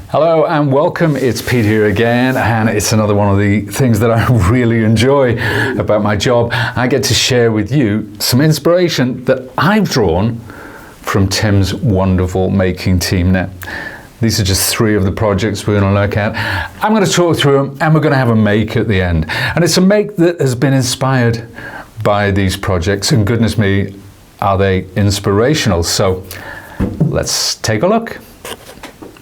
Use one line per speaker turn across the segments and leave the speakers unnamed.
Hello and welcome, it's Pete here again, and it's another one of the things that I really enjoy about my job. I get to share with you some inspiration that I've drawn from Tim's wonderful making team. Now, these are just three of the projects we're going to look at. I'm going to talk through them and we're going to have a make at the end. And it's a make that has been inspired by these projects, and goodness me, are they inspirational. So let's take a look.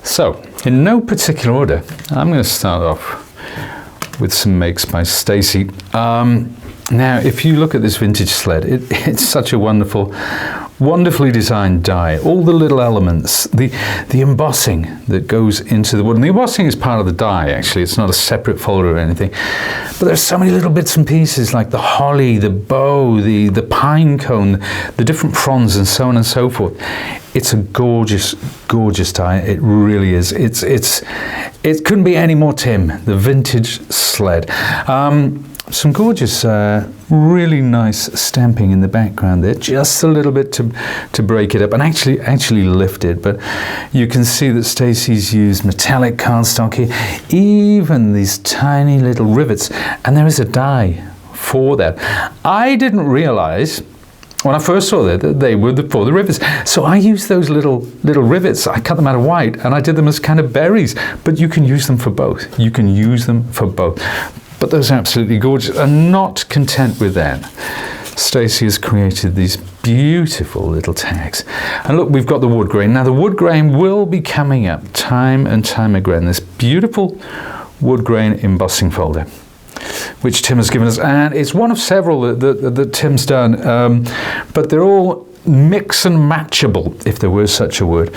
So, in no particular order, I'm going to start off with some makes by Stacy. Now, if you look at this vintage sled, it's such a wonderfully designed die. All the little elements, the embossing that goes into the wood. And the embossing is part of the die, actually. It's not a separate folder or anything. But there's so many little bits and pieces, like the holly, the bow, the pine cone, the different fronds, and so on and so forth. It's a gorgeous, gorgeous die. It really is. It couldn't be any more Tim, the vintage sled. Some gorgeous, really nice stamping in the background there, just a little bit to break it up and actually lift it. But you can see that Stacy's used metallic cardstock here, even these tiny little rivets, and there is a die for that. I didn't realize when I first saw that they were for the rivets. So I used those little rivets, I cut them out of white, and I did them as kind of berries. But you can use them for both. You can use them for both. But those are absolutely gorgeous. And not content with that, Stacy has created these beautiful little tags. And look, we've got the wood grain. Now the wood grain will be coming up time and time again. This beautiful wood grain embossing folder, which Tim has given us, and it's one of several that Tim's done, but they're all mix and matchable, if there were such a word,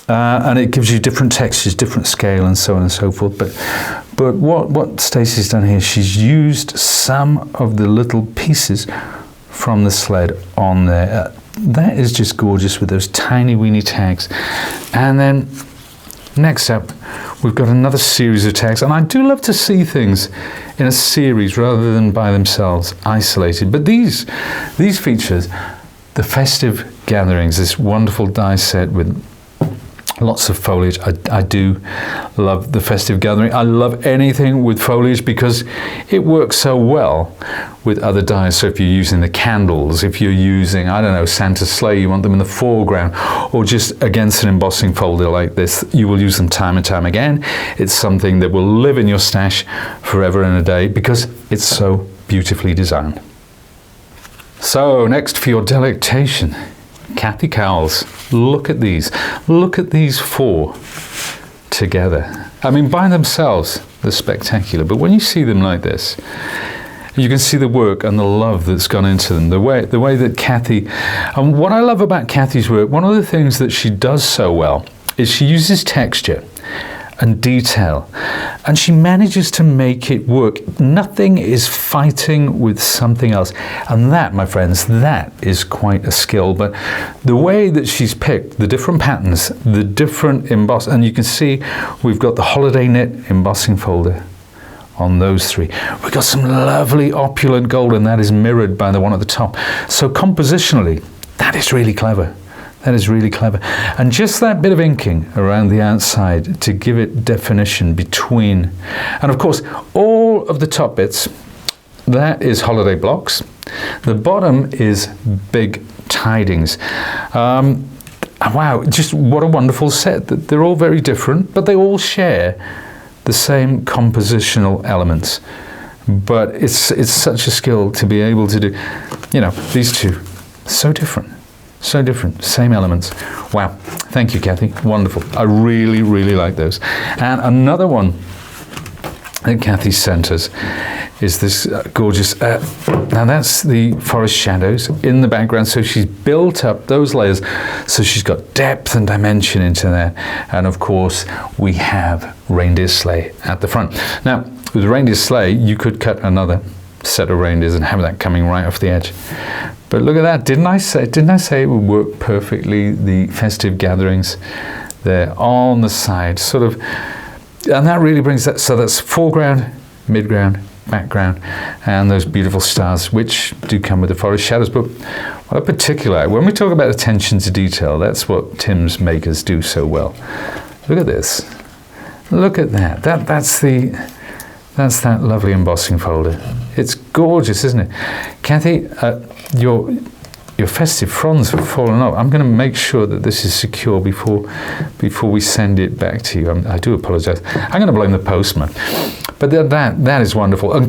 and it gives you different textures, different scale, and so on and so forth. But what Stacy's done here, she's used some of the little pieces from the sled on there. That is just gorgeous with those tiny weeny tags. And then next up, we've got another series of tags, and I do love to see things in a series rather than by themselves, isolated. But these features the festive gatherings, this wonderful die set with lots of foliage. I do love the festive gathering. I love anything with foliage because it works so well with other dyes. So if you're using the candles, if you're using, I don't know, Santa's sleigh, you want them in the foreground, or just against an embossing folder like this, you will use them time and time again. It's something that will live in your stash forever and a day because it's so beautifully designed. So next, for your delectation, Cathie Cowles. Look at these four together. I mean, by themselves, they're spectacular, but when you see them like this, you can see the work and the love that's gone into them, the way that Cathie, and what I love about Cathie's work, one of the things that she does so well is she uses texture and detail, and she manages to make it work. Nothing is fighting with something else, and that, my friends, that is quite a skill. But the way that she's picked the different patterns, the different emboss, and you can see we've got the holiday knit embossing folder on those three. We've got some lovely opulent gold, and that is mirrored by the one at the top. So compositionally, that is really clever. That is really clever. And just that bit of inking around the outside to give it definition between. And of course, all of the top bits, that is holiday blocks. The bottom is big tidings. Wow, just what a wonderful set. They're all very different, but they all share the same compositional elements. But it's such a skill to be able to do, you know, these two, so different. So different, same elements. Wow, thank you, Cathie, wonderful. I really, really like those. And another one that Cathie sent us is this gorgeous, now that's the forest shadows in the background, so she's built up those layers, so she's got depth and dimension into that. And of course, we have reindeer sleigh at the front. Now, with the reindeer sleigh, you could cut another set of reindeers and have that coming right off the edge. But look at that, didn't I say it would work perfectly, the festive gatherings there on the side, sort of, and that really brings that, so that's foreground, midground, background, and those beautiful stars, which do come with the forest shadows. But what I particularly like, when we talk about attention to detail, that's what Tim's makers do so well. Look at this. Look at that. That's that lovely embossing folder. It's gorgeous, isn't it? Cathie, your festive fronds have fallen off. I'm going to make sure that this is secure before we send it back to you. I do apologize. I'm going to blame the postman. But that is wonderful. And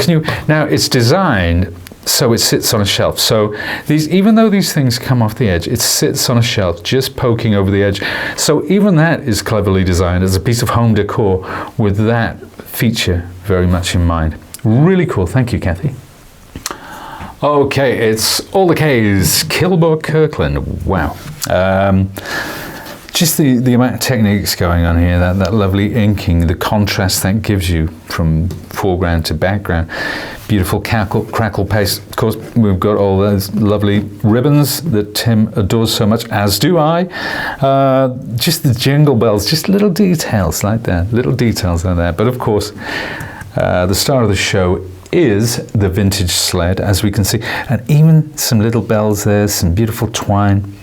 now it's designed so it sits on a shelf. So even though these things come off the edge, it sits on a shelf just poking over the edge. So even that is cleverly designed as a piece of home decor with that feature very much in mind. Really cool. Thank you, Cathie. Okay, it's all the K's. Kilbur Kirkland. Wow. Just the amount of techniques going on here, that lovely inking, the contrast that gives you from foreground to background. Beautiful crackle paste. Of course, we've got all those lovely ribbons that Tim adores so much, as do I. Just the jingle bells, just little details like that, But of course, the star of the show is the vintage sled, as we can see, and even some little bells there, some beautiful twine.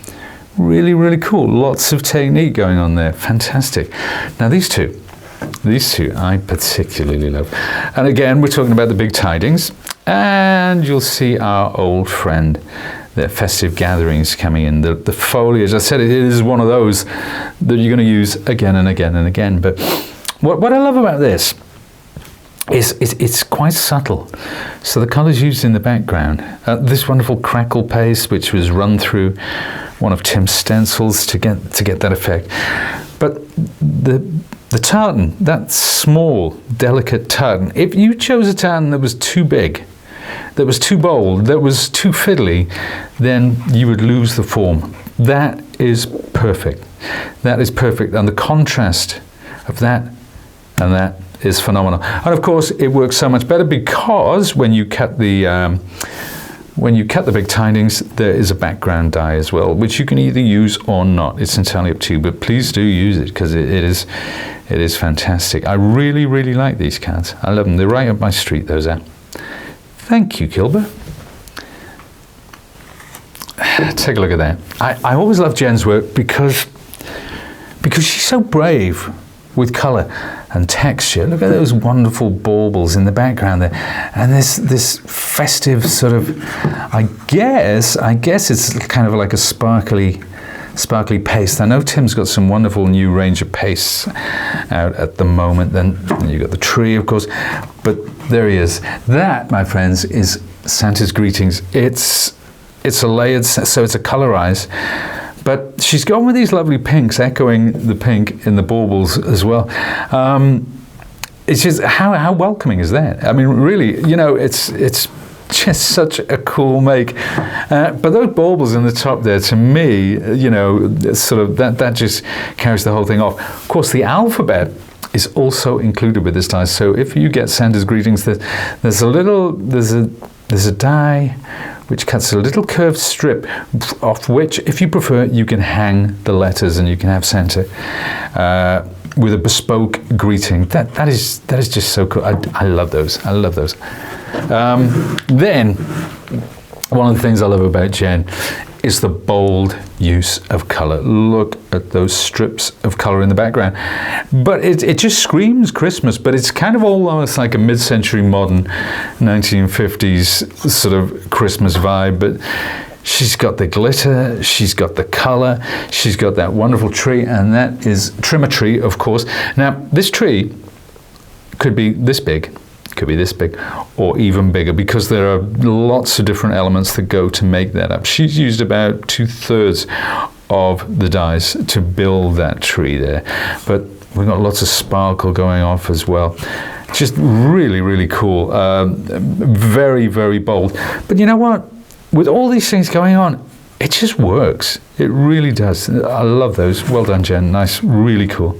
Really, really cool. Lots of technique going on there. Fantastic. Now these two I particularly love. And again, we're talking about the big tidings, and you'll see our old friend, the festive gatherings coming in. The foliage, I said it is one of those that you're going to use again and again and again. But what I love about this is it's quite subtle. So the colours used in the background, this wonderful crackle paste, which was run through one of Tim's stencils to get that effect. But the tartan, that small, delicate tartan, if you chose a tartan that was too big, that was too bold, that was too fiddly, then you would lose the form. That is perfect. That is perfect. And the contrast of that and that is phenomenal. And of course, it works so much better because when you cut the big tidings, there is a background die as well, which you can either use or not. It's entirely up to you, but please do use it because it is fantastic. I really, really like these cards. I love them. They're right up my street, those are. Thank you, Kilbur. Take a look at that. I always love Jenn's work because she's so brave with colour and texture. Look at those wonderful baubles in the background there, and this festive sort of, I guess it's kind of like a sparkly paste. I know Tim's got some wonderful new range of pastes out at the moment. Then you've got the tree, of course, but there he is. That, my friends, is Santa's Greetings. It's a layered, so it's a Colorize. But she's gone with these lovely pinks, echoing the pink in the baubles as well. It's just, how welcoming is that? I mean, really, it's just such a cool make. But those baubles in the top there, to me, sort of that just carries the whole thing off. Of course, the alphabet is also included with this die. So if you get Santa's Greetings, there's a die which cuts a little curved strip off which, if you prefer, you can hang the letters and you can have Santa with a bespoke greeting. That is just so cool. I love those. Then, one of the things I love about Jenn is the bold use of colour. Look at those strips of colour in the background. But it just screams Christmas, but it's kind of almost like a mid-century modern 1950s sort of Christmas vibe. But she's got the glitter, she's got the colour, she's got that wonderful tree, and that is trim a tree, of course. Now, this tree could be this big, or even bigger, because there are lots of different elements that go to make that up. She's used about 2/3 of the dies to build that tree there, but we've got lots of sparkle going off as well. Just really, really cool. Very, very bold. But you know what? With all these things going on, it just works. It really does. I love those. Well done, Jenn. Nice, really cool.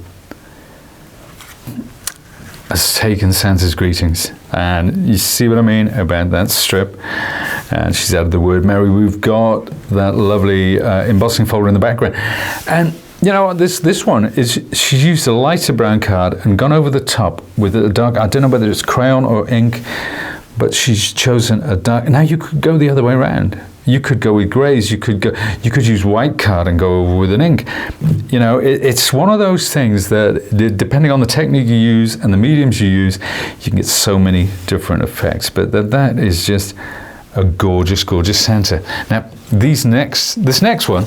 Has taken Santa's Greetings, and you see what I mean about that strip, and she's added the word Merry. We've got that lovely embossing folder in the background, and you know what, this one is, she's used a lighter brown card and gone over the top with a dark, I don't know whether it's crayon or ink, but she's chosen a dark. Now you could go the other way around. You could go with greys. You could use white card and go over with an ink. You know, it's one of those things that, depending on the technique you use and the mediums you use, you can get so many different effects. But that is just a gorgeous, gorgeous center. Now, this next one,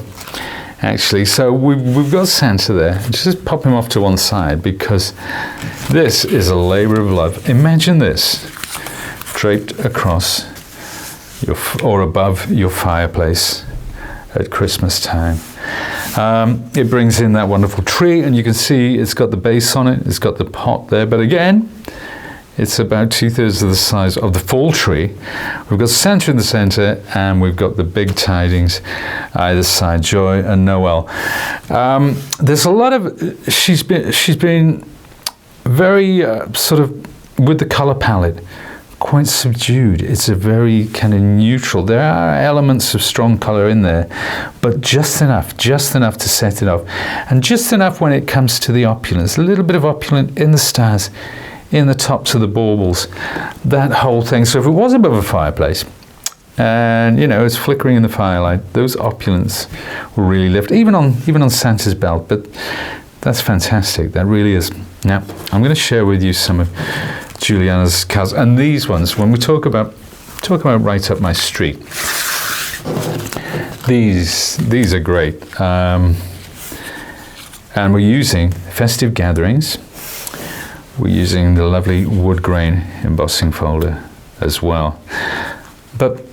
actually, so we've got Santa there. Just pop him off to one side because this is a labor of love. Imagine this draped across or above your fireplace at Christmas time. It brings in that wonderful tree, and you can see it's got the base on it, it's got the pot there, but again, it's about 2/3 of the size of the fall tree. We've got Santa in the center, and we've got the big tidings either side, Joy and Noel. There's a lot of, she's been very sort of, with the color palette, quite subdued. It's a very kind of neutral. There are elements of strong color in there, but just enough to set it off. And just enough when it comes to the opulence, a little bit of opulence in the stars, in the tops of the baubles, that whole thing. So if it was above a fireplace, and you know, it's flickering in the firelight, those opulence will really lift, even on Santa's belt. But that's fantastic, that really is. Now, I'm going to share with you some of Juliana's cards, and these ones, when we talk about right up my street, these are great. And we're using Festive Gatherings. We're using the lovely Woodgrain embossing folder as well. But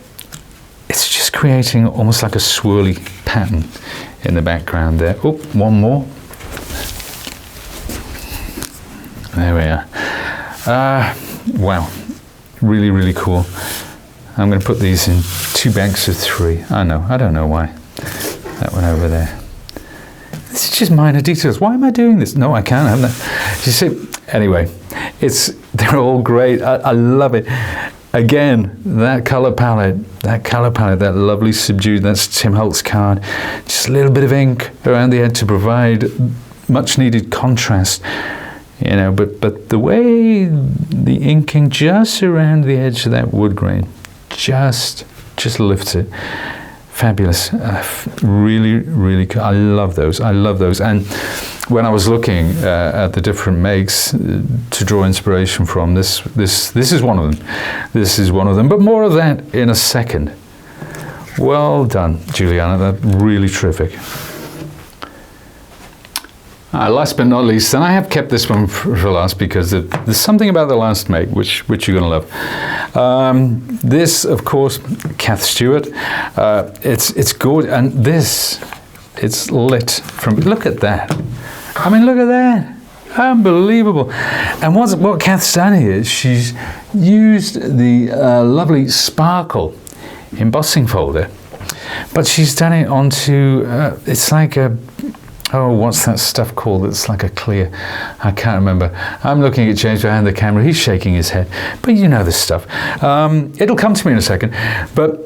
it's just creating almost like a swirly pattern in the background there. Oh, one more. There we are. Wow, really, really cool. I'm going to put these in 2 banks of 3. I don't know why. That one over there. This is just minor details. Why am I doing this? No, I can't have that. You see, anyway, they're all great. I love it. Again, that color palette, that lovely subdued, that's Tim Holtz card. Just a little bit of ink around the edge to provide much needed contrast. You know, but the way the inking just around the edge of that wood grain just lifts it. Fabulous. Really, really cool. I love those. And when I was looking at the different makes to draw inspiration from, this is one of them. This is one of them. But more of that in a second. Well done, Juliana. That's really terrific. Last but not least, and I have kept this one for last because there's something about the last make which you're going to love. This, of course, Kath Stewart. It's good, and it's lit from. Look at that! I mean, look at that! Unbelievable! And what Kath's done here is she's used the lovely sparkle embossing folder, but she's done it onto. It's like a. Oh, what's that stuff called? It's like a clear, I can't remember. I'm looking at James behind the camera. He's shaking his head, but you know this stuff. It'll come to me in a second. But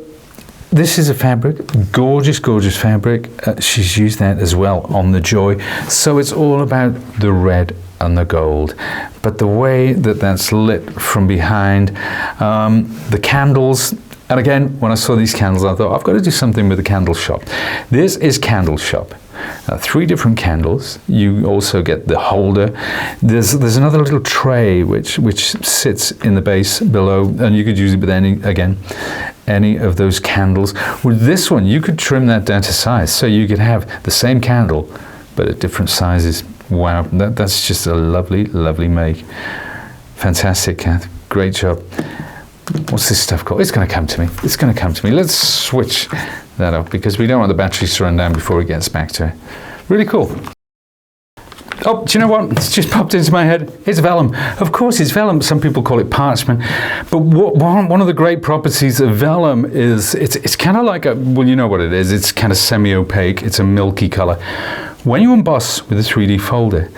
this is a fabric, gorgeous, gorgeous fabric. She's used that as well on the Joy. So it's all about the red and the gold. But the way that's lit from behind, the candles. And again, when I saw these candles, I thought, I've got to do something with the candle shop. This is Candleshop. 3 different candles. You also get the holder. There's another little tray which sits in the base below, and you could use it with any of those candles. With this one, you could trim that down to size, so you could have the same candle, but at different sizes. Wow, that's just a lovely, lovely make. Fantastic, Kath. Great job. What's this stuff called? It's going to come to me. It's going to come to me. Let's switch that up because we don't want the batteries to run down before it gets back to it. Really cool. Oh, do you know what? It's just popped into my head. It's vellum. Of course, it's vellum. Some people call it parchment. But one of the great properties of vellum is it's kind of like well, you know what it is. It's kind of semi-opaque. It's a milky color. When you emboss with a 3D folder,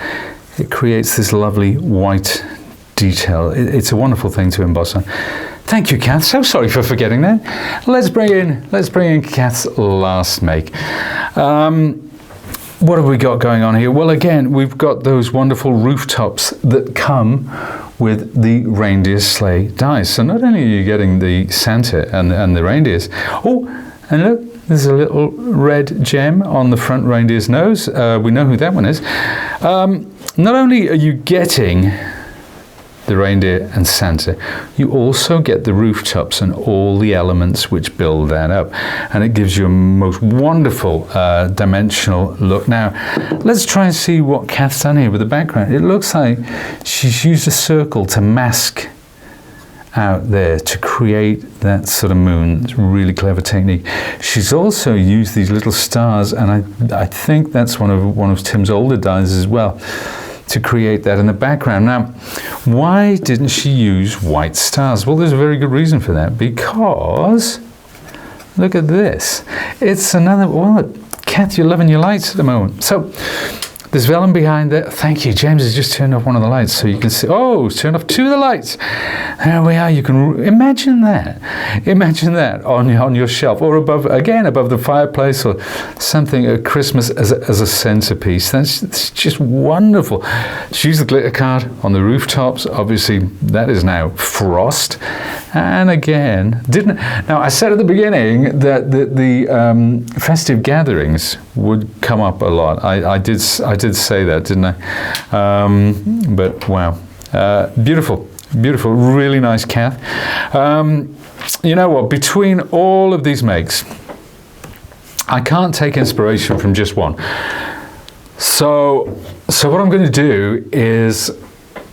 it creates this lovely white detail. It's a wonderful thing to emboss on. Thank you, Kath. So sorry for forgetting that. Let's bring in Kath's last make. What have we got going on here? Well, again, we've got those wonderful rooftops that come with the reindeer sleigh dies. So not only are you getting the Santa and the reindeers, And look, there's a little red gem on the front reindeer's nose. We know who that one is. Not only are you getting the reindeer and Santa, you also get the rooftops and all the elements which build that up, and it gives you a most wonderful dimensional look. Now let's try and see what Kath's done here with the background. It looks like she's used a circle to mask out there to create that sort of moon. It's a really clever technique. She's also used these little stars, and I think that's one of Tim's older dies as well, to create that in the background. Now, why didn't she use white stars? Well, there's a very good reason for that, because look at this. It's another, well, Kath, you're loving your lights at the moment. So there's vellum behind there. Thank you. James has just turned off one of the lights so you can see. Oh, it's turned off two of the lights. There we are. You can imagine that. Imagine that on your shelf, or above the fireplace, or something at Christmas as a centerpiece. That's just wonderful. She used the glitter card on the rooftops. Obviously, that is now frost. And again, now I said at the beginning that the festive gatherings would come up a lot. I did say that, didn't I? But wow, beautiful, really nice, Kath. You know what? Between all of these makes, I can't take inspiration from just one. So what I'm going to do is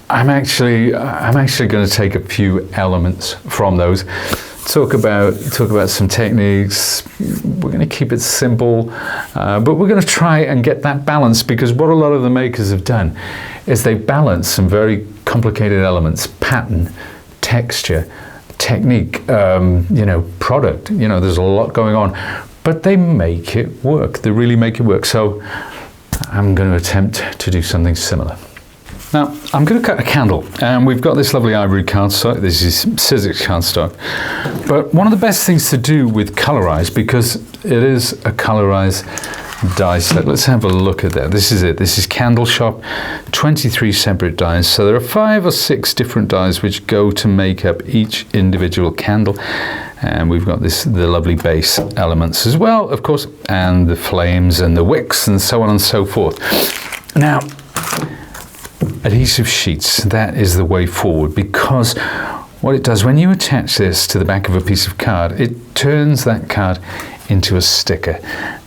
I'm actually going to take a few elements from those. Talk about some techniques. We're going to keep it simple, but we're going to try and get that balance, because what a lot of the makers have done is they balance some very complicated elements: pattern, texture, technique, product. There's a lot going on, but they make it work. They really make it work. So I'm going to attempt to do something similar. Now, I'm going to cut a candle, and we've got this lovely ivory cardstock. This is Sizzix cardstock. But one of the best things to do with Colorize, because it is a Colorize die set. Let's have a look at that. This is it. This is Candleshop, 23 separate dies. So there are 5 or 6 different dies which go to make up each individual candle. And we've got the lovely base elements as well, of course, and the flames and the wicks and so on and so forth. Now, adhesive sheets, that is the way forward, because what it does when you attach this to the back of a piece of card, it turns that card into a sticker,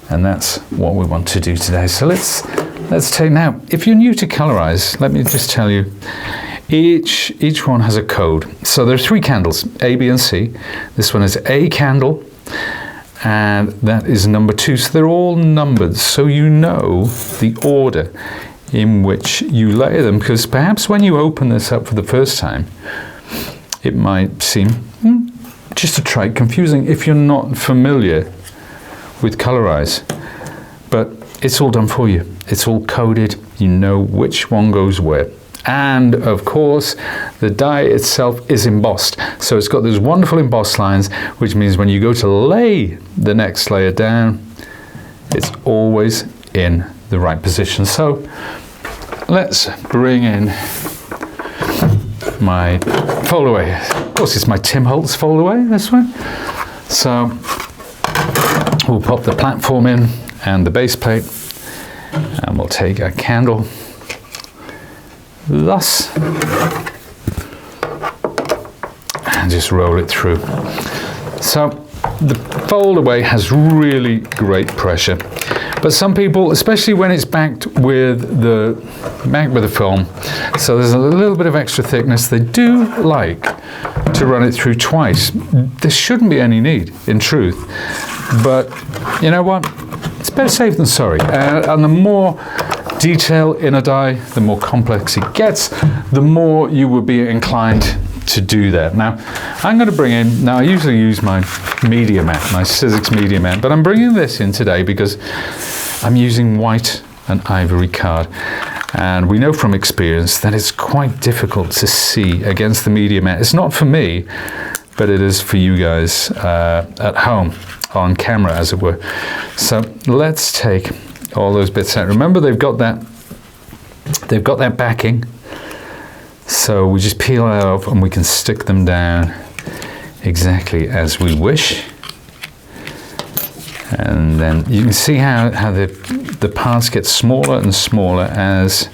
and that's what we want to do today. So let's take, now if you're new to Colorize, let me just tell you, each one has a code. So there are 3 candles, A, B and C. This one is A candle, and that is number 2. So they're all numbered, so you know the order in which you layer them, because perhaps when you open this up for the first time, it might seem just a trite confusing if you're not familiar with Colorize. But it's all done for you. It's all coded. You know which one goes where. And of course, the die itself is embossed. So it's got those wonderful embossed lines, which means when you go to lay the next layer down, it's always in the right position. So let's bring in my fold away. Of course, it's my Tim Holtz fold away, this one. So we'll pop the platform in and the base plate, and we'll take our candle thus and just roll it through. So the fold away has really great pressure. But some people, especially when it's backed with the film, so there's a little bit of extra thickness, they do like to run it through twice. There shouldn't be any need, in truth. But you know what? It's better safe than sorry. And the more detail in a die, the more complex it gets, the more you will be inclined to do that. Now, I'm going to bring in, now I usually use my media mat, my Sizzix media mat, but I'm bringing this in today because I'm using white and ivory card. And we know from experience that it's quite difficult to see against the media mat. It's not for me, but it is for you guys at home, on camera as it were. So let's take all those bits out. Remember, they've got that backing. So we just peel it off and we can stick them down exactly as we wish. And then you can see how the parts get smaller and smaller as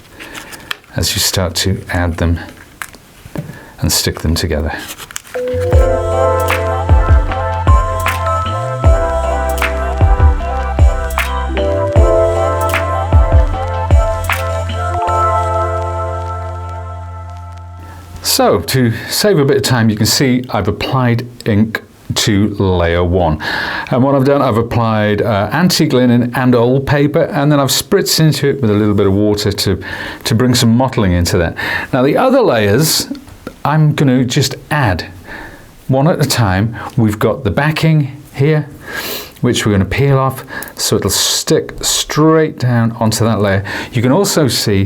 you start to add them and stick them together. So to save a bit of time, you can see I've applied ink to layer 1. And what I've done, I've applied antique linen and old paper, and then I've spritzed into it with a little bit of water to bring some mottling into that. Now the other layers, I'm going to just add one at a time. We've got the backing here, which we're going to peel off, so it'll stick straight down onto that layer. You can also see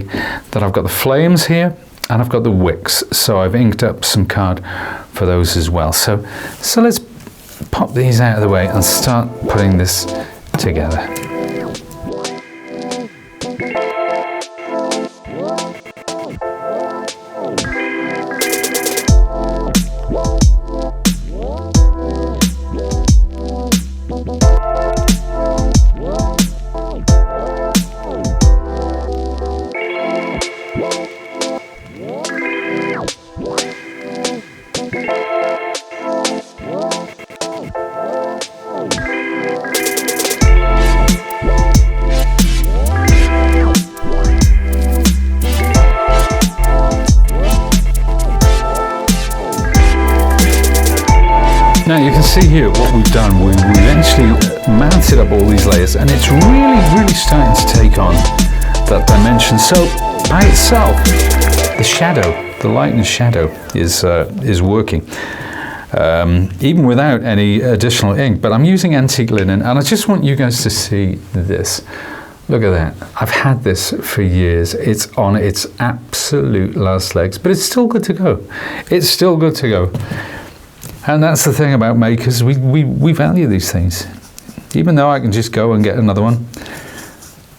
that I've got the flames here, and I've got the wicks, so I've inked up some card for those as well. So let's pop these out of the way and start putting this together. Now you can see here what we've done. We've actually mounted up all these layers, and it's really starting to take on that dimension. So by itself, the shadow, the light and shadow is working, even without any additional ink. But I'm using antique linen, and I just want you guys to see this. Look at that. I've had this for years. It's on its absolute last legs, but it's still good to go. It's still good to go. And that's the thing about makers, we value these things. Even though I can just go and get another one,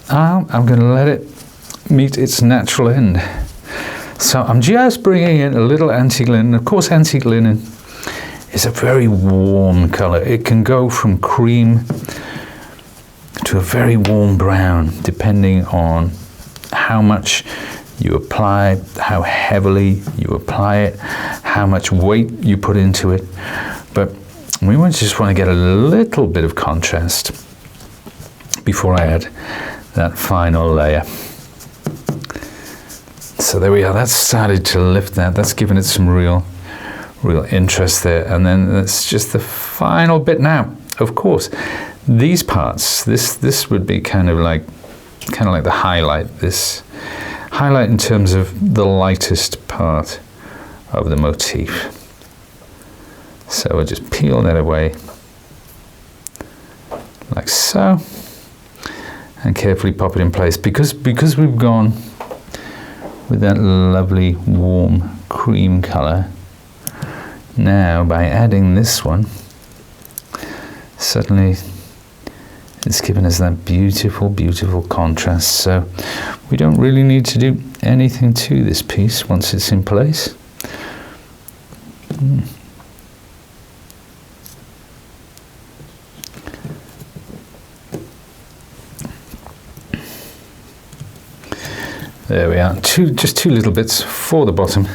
I'm going to let it meet its natural end. So I'm just bringing in a little antique linen. Of course, antique linen is a very warm color. It can go from cream to a very warm brown, depending on how much you apply, how heavily you apply it, how much weight you put into it. But we just want to get a little bit of contrast before I add that final layer. So there we are. That's started to lift that. That's given it some real interest there. And then that's just the final bit now. Of course, these parts, this would be kind of like the highlight. This highlight in terms of the lightest part of the motif. So we'll just peel that away like so, and carefully pop it in place. Because we've gone with that lovely warm cream color, now by adding this one, suddenly it's given us that beautiful contrast. So we don't really need to do anything to this piece once it's in place. There we are, just two little bits for the bottom.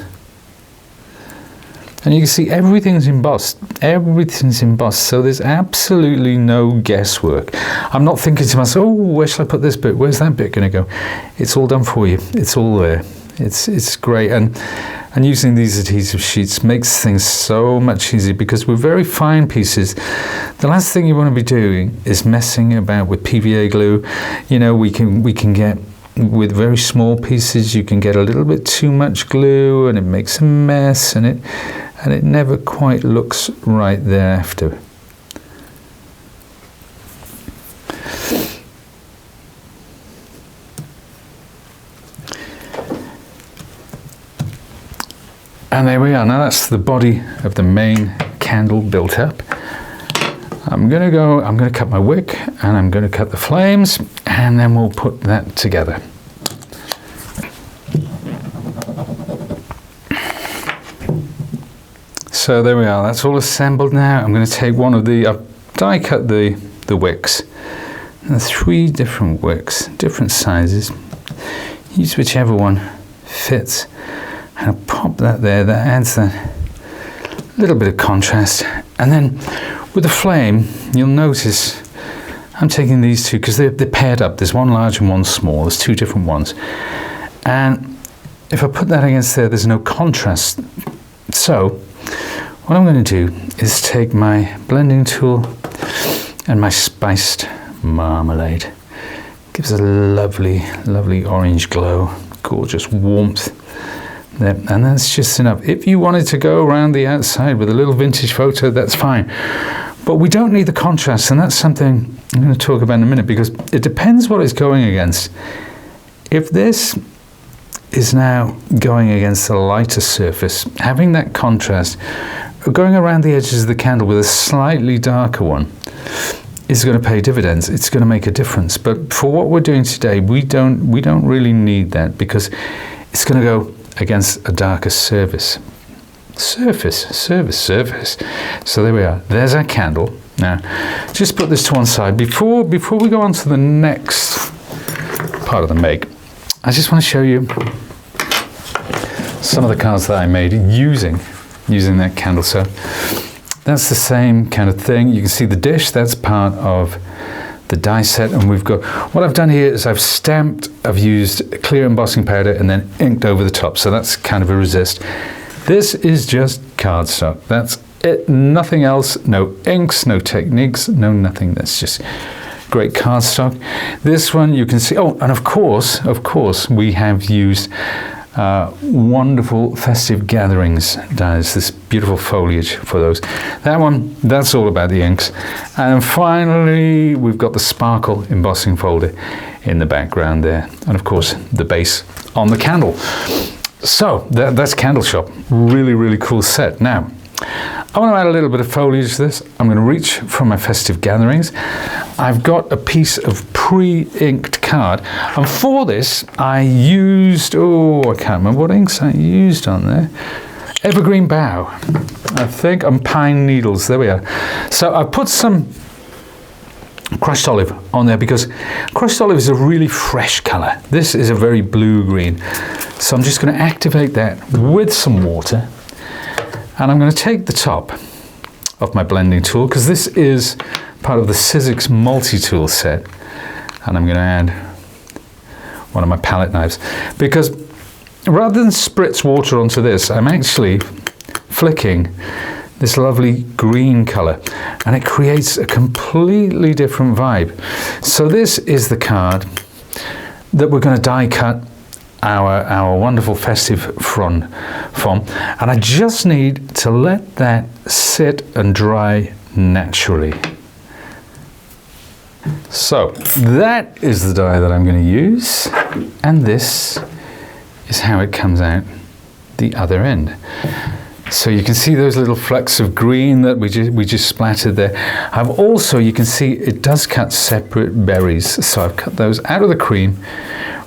And you can see everything's embossed. Everything's embossed, so there's absolutely no guesswork. I'm not thinking to myself, oh, where shall I put this bit? Where's that bit going to go? It's all done for you. It's all there. It's great. And using these adhesive sheets makes things so much easier, because with very fine pieces, the last thing you want to be doing is messing about with PVA glue. You know, we can get, with very small pieces, you can get a little bit too much glue, and it makes a mess, and it never quite looks right thereafter. And there we are. Now that's the body of the main candle built up. I'm going to cut my wick, and I'm going to cut the flames, and then we'll put that together. So there we are, that's all assembled now. I'm going to take one of the, I've die cut the wicks, the 3 different wicks, different sizes. Use whichever one fits. And I'll pop that there. That adds that little bit of contrast. And then with the flame, you'll notice I'm taking these 2 because they're paired up. There's one large and one small. There's 2 different ones. And if I put that against there, there's no contrast. So what I'm going to do is take my blending tool and my spiced marmalade. Gives a lovely, lovely orange glow, gorgeous warmth there, and that's just enough. If you wanted to go around the outside with a little vintage photo, that's fine. But we don't need the contrast, and that's something I'm going to talk about in a minute, because it depends what it's going against. If this is now going against a lighter surface, having that contrast, going around the edges of the candle with a slightly darker one, is going to pay dividends. It's going to make a difference. But for what we're doing today, we don't really need that, because it's going to go against a darker surface. So there we are. There's our candle. Now, just put this to one side. Before we go on to the next part of the make, I just want to show you some of the cards that I made using that candle. So that's the same kind of thing. You can see the dish, that's part of the die set, and we've got, what I've done here is I've used clear embossing powder and then inked over the top, so that's kind of a resist. This is just cardstock, that's it, nothing else, no inks, no techniques, no nothing, that's just great cardstock. This one you can see, oh, and of course, we have used wonderful Festive Gatherings dies, this beautiful foliage for those. That one, that's all about the inks. And finally, we've got the sparkle embossing folder in the background there. And of course, the base on the candle. So that's Candleshop, really, really cool set. Now, I want to add a little bit of foliage to this. I'm going to reach for my Festive Gatherings. I've got a piece of pre-inked card, and for this I used, I can't remember what inks I used on there. Evergreen Bough, I think, and Pine Needles, there we are. So I put some crushed olive on there because crushed olive is a really fresh color. This is a very blue-green. So I'm just going to activate that with some water. And I'm going to take the top of my blending tool, because this is part of the Sizzix multi-tool set, and I'm going to add one of my palette knives, because rather than spritz water onto this, I'm actually flicking this lovely green color, and it creates a completely different vibe. So this is the card that we're going to die cut our wonderful Festive from, and I just need to let that sit and dry naturally. So that is the die that I'm going to use, and this is how it comes out the other end. So you can see those little flecks of green that we just splattered there. I've also, you can see it does cut separate berries, so I've cut those out of the cream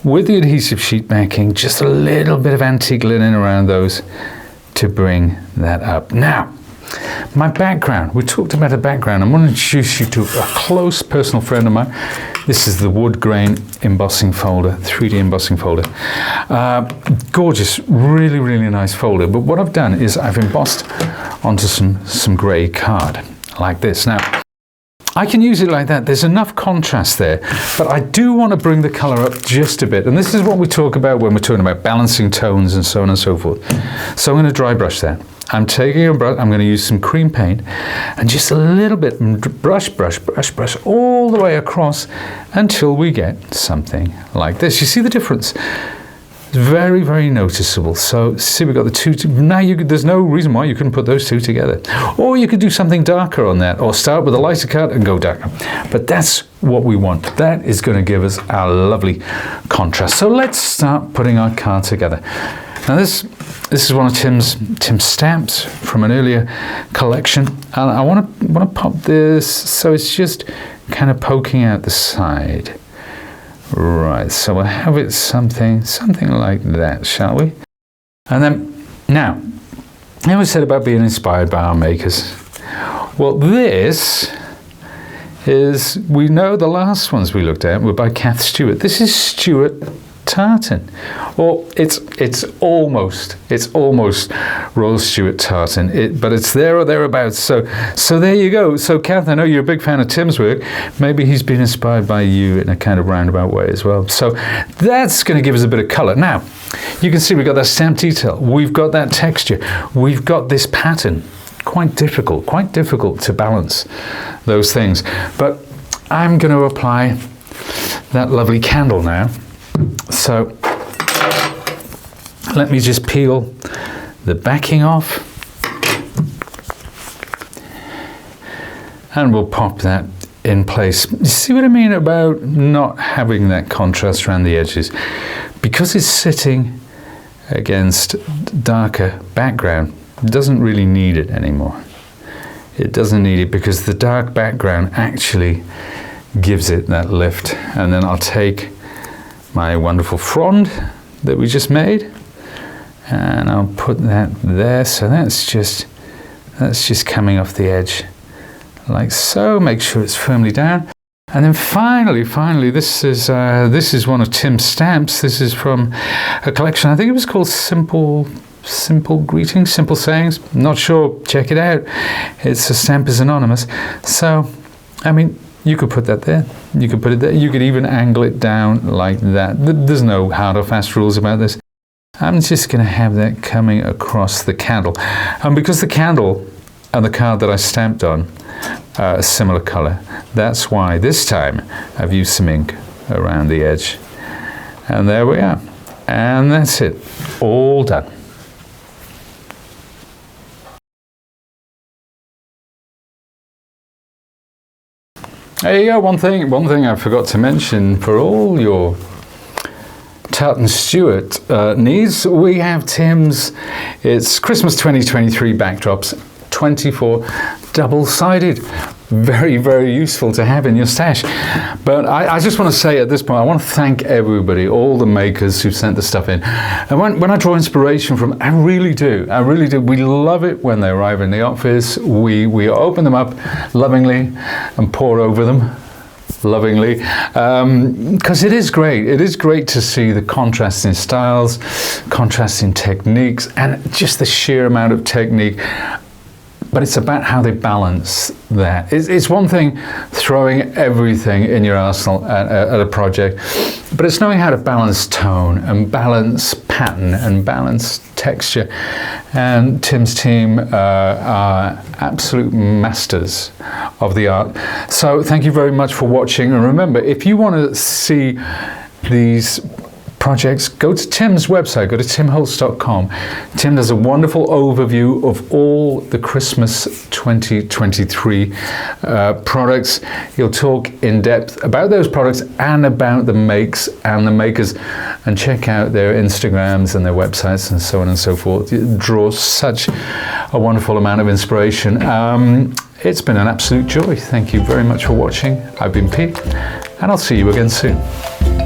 with the adhesive sheet backing, just a little bit of antique linen around those to bring that up. Now, my background, we talked about a background. I'm going to introduce you to a close personal friend of mine. This is the Woodgrain embossing folder, 3D embossing folder. Gorgeous, really, really nice folder. But what I've done is I've embossed onto some grey card like this. Now, I can use it like that. There's enough contrast there, but I do want to bring the color up just a bit. And this is what we talk about when we're talking about balancing tones and so on and so forth. So I'm going to dry brush that. I'm taking a brush, I'm going to use some cream paint and just a little bit, brush all the way across until we get something like this. You see the difference? It's very, very noticeable. So see, we've got the two, now there's no reason why you couldn't put those two together. Or you could do something darker on that, or start with a lighter cut and go darker. But that's what we want. That is going to give us our lovely contrast. So let's start putting our card together. Now this is one of Tim's stamps from an earlier collection, and I want to pop this so it's just kind of poking out the side. Right, so we'll have it something like that, shall we? And then, now, I always said about being inspired by our makers. Well, this is, we know the last ones we looked at were by Kath Stewart. This is Stewart tartan, or it's almost Royal Stewart tartan, but it's there or thereabouts. So there you go. So Kath, I know you're a big fan of Tim's work. Maybe he's been inspired by you in a kind of roundabout way as well. So that's going to give us a bit of colour. Now you can see we've got that stamp detail, we've got that texture, we've got this pattern. Quite difficult to balance those things. But I'm going to apply that lovely candle now. So let me just peel the backing off, and we'll pop that in place. You see what I mean about not having that contrast around the edges? Because it's sitting against darker background, it doesn't really need it anymore. It doesn't need it because the dark background actually gives it that lift. And then I'll take my wonderful frond that we just made, and I'll put that there. So that's just coming off the edge like so. Make sure it's firmly down. And then finally, this is one of Tim's stamps. This is from a collection. I think it was called Simple Greetings, Simple Sayings. Not sure. Check it out. It's a stamp is anonymous. So, I mean, you could put that there. You could put it there. You could even angle it down like that. There's no hard or fast rules about this. I'm just going to have that coming across the candle. And because the candle and the card that I stamped on are a similar color, that's why this time I've used some ink around the edge. And there we are. And that's it. All done. There you go. One thing I forgot to mention for all your Tartan Stewart needs, we have Tim's, it's Christmas 2023 backdrops, 24 double-sided. Very, very useful to have in your stash. But I just want to say at this point, I want to thank everybody, all the makers who sent the stuff in. And when I draw inspiration from, I really do. We love it when they arrive in the office. We open them up lovingly and pour over them lovingly, because it is great. It is great to see the contrast in styles, contrast in techniques, and just the sheer amount of technique. But it's about how they balance that. It's one thing throwing everything in your arsenal at a project, but it's knowing how to balance tone and balance pattern and balance texture. And Tim's team are absolute masters of the art. So thank you very much for watching. And remember, if you want to see these projects, go to Tim's website, go to timholtz.com. Tim does a wonderful overview of all the Christmas 2023 products. He'll talk in depth about those products and about the makes and the makers, and check out their Instagrams and their websites and so on and so forth. It draws such a wonderful amount of inspiration. It's been an absolute joy. Thank you very much for watching. I've been Pete, and I'll see you again soon.